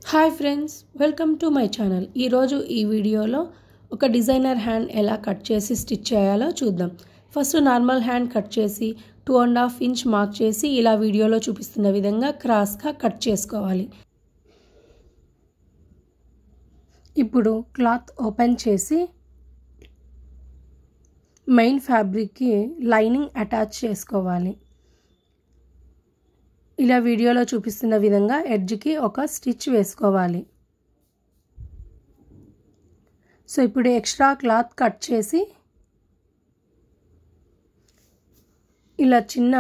Hi friends, welcome to my channel. ఈరోజు ఈ వీడియోలో ఒక డిజైనర్ హ్యాండ్ ఎలా కట్ చేసి స్టిచ్ చేయాలో చూద్దాం. ఫస్ట్ నార్మల్ హ్యాండ్ కట్ చేసి 2.5 ఇంచ్ మార్క్ చేసి ఇలా వీడియోలో చూపిస్తున్న విధంగా క్రాస్గా కట్ చేసుకోవాలి. ఇప్పుడు క్లాత్ ఓపెన్ చేసి మెయిన్ ఫ్యాబ్రిక్కి లైనింగ్ అటాచ్ చేసుకోవాలి. ఇలా వీడియోలో చూపిస్తున్న విధంగా ఎడ్జ్కి ఒక స్టిచ్ వేసుకోవాలి. సో ఇప్పుడు ఎక్స్ట్రా క్లాత్ కట్ చేసి ఇలా చిన్న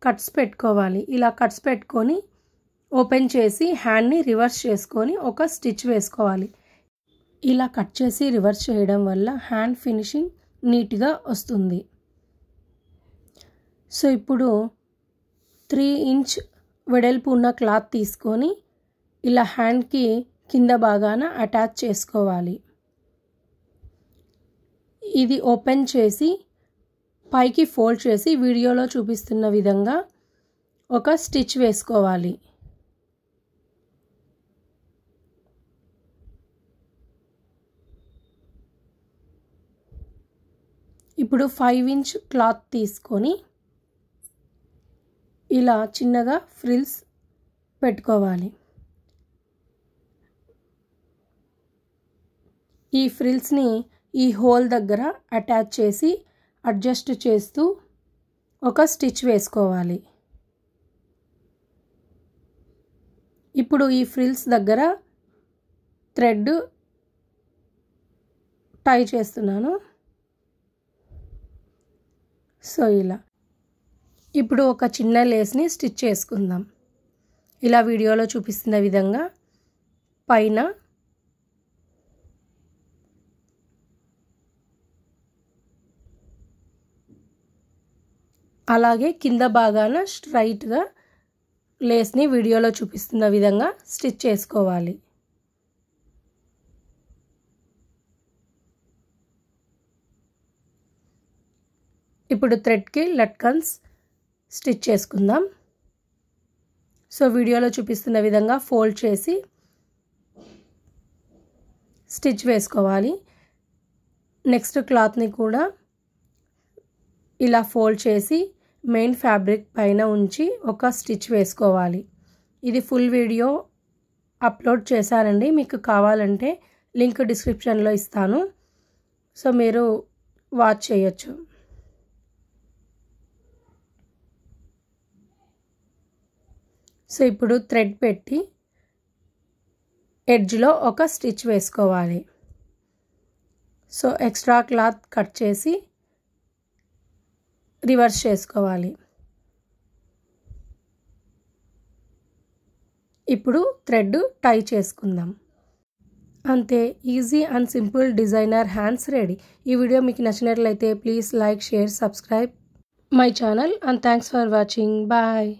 కట్స్ పెట్టుకోవాలి. ఇలా కట్స్ పెట్టుకొని ఓపెన్ చేసి హ్యాండ్ని రివర్స్ చేసుకొని ఒక స్టిచ్ వేసుకోవాలి. ఇలా కట్ చేసి రివర్స్ చేయడం వల్ల హ్యాండ్ ఫినిషింగ్ నీట్గా వస్తుంది. సో ఇప్పుడు 3 ఇంచ్ వెడల్పు ఉన్న క్లాత్ తీసుకొని ఇలా హ్యాండ్కి కింద భాగాన అటాచ్ చేసుకోవాలి. ఇది ఓపెన్ చేసి పైకి ఫోల్డ్ చేసి వీడియోలో చూపిస్తున్న విధంగా ఒక స్టిచ్ వేసుకోవాలి. ఇప్పుడు 5 ఇంచ్ క్లాత్ తీసుకొని ఇలా చిన్నగా ఫ్రిల్స్ పెట్టుకోవాలి. ఈ ఫ్రిల్స్ని ఈ హోల్ దగ్గర అటాచ్ చేసి అడ్జస్ట్ చేస్తూ ఒక స్టిచ్ వేసుకోవాలి. ఇప్పుడు ఈ ఫ్రిల్స్ దగ్గర థ్రెడ్ టై చేస్తున్నాను. సో ఇలా ఇప్పుడు ఒక చిన్న లేస్ని స్టిచ్ చేసుకుందాం. ఇలా వీడియోలో చూపిస్తున్న విధంగా పైన అలాగే కింద భాగాన స్ట్రైట్గా లేస్ని వీడియోలో చూపిస్తున్న విధంగా స్టిచ్ చేసుకోవాలి. ఇప్పుడు థ్రెడ్కి లట్కన్స్ స్టిచ్ చేసుకుందాం. సో వీడియోలో చూపిస్తున్న విధంగా ఫోల్డ్ చేసి స్టిచ్ వేసుకోవాలి. నెక్స్ట్ క్లాత్ని కూడా ఇలా ఫోల్డ్ చేసి మెయిన్ ఫ్యాబ్రిక్ పైన ఉంచి ఒక స్టిచ్ వేసుకోవాలి. ఇది ఫుల్ వీడియో అప్లోడ్ చేశానండి. మీకు కావాలంటే లింక్ డిస్క్రిప్షన్లో ఇస్తాను. సో మీరు వాచ్ చేయొచ్చు. సో ఇప్పుడు థ్రెడ్ పెట్టి ఎడ్జ్లో ఒక స్టిచ్ వేసుకోవాలి. సో ఎక్స్ట్రా క్లాత్ కట్ చేసి రివర్స్ చేసుకోవాలి. ఇప్పుడు థ్రెడ్ టై చేసుకుందాం. అంతే, easy and simple designer hands ready. ఈ వీడియో మీకు నచ్చినట్లయితే please like, share, subscribe my channel and thanks for watching. Bye.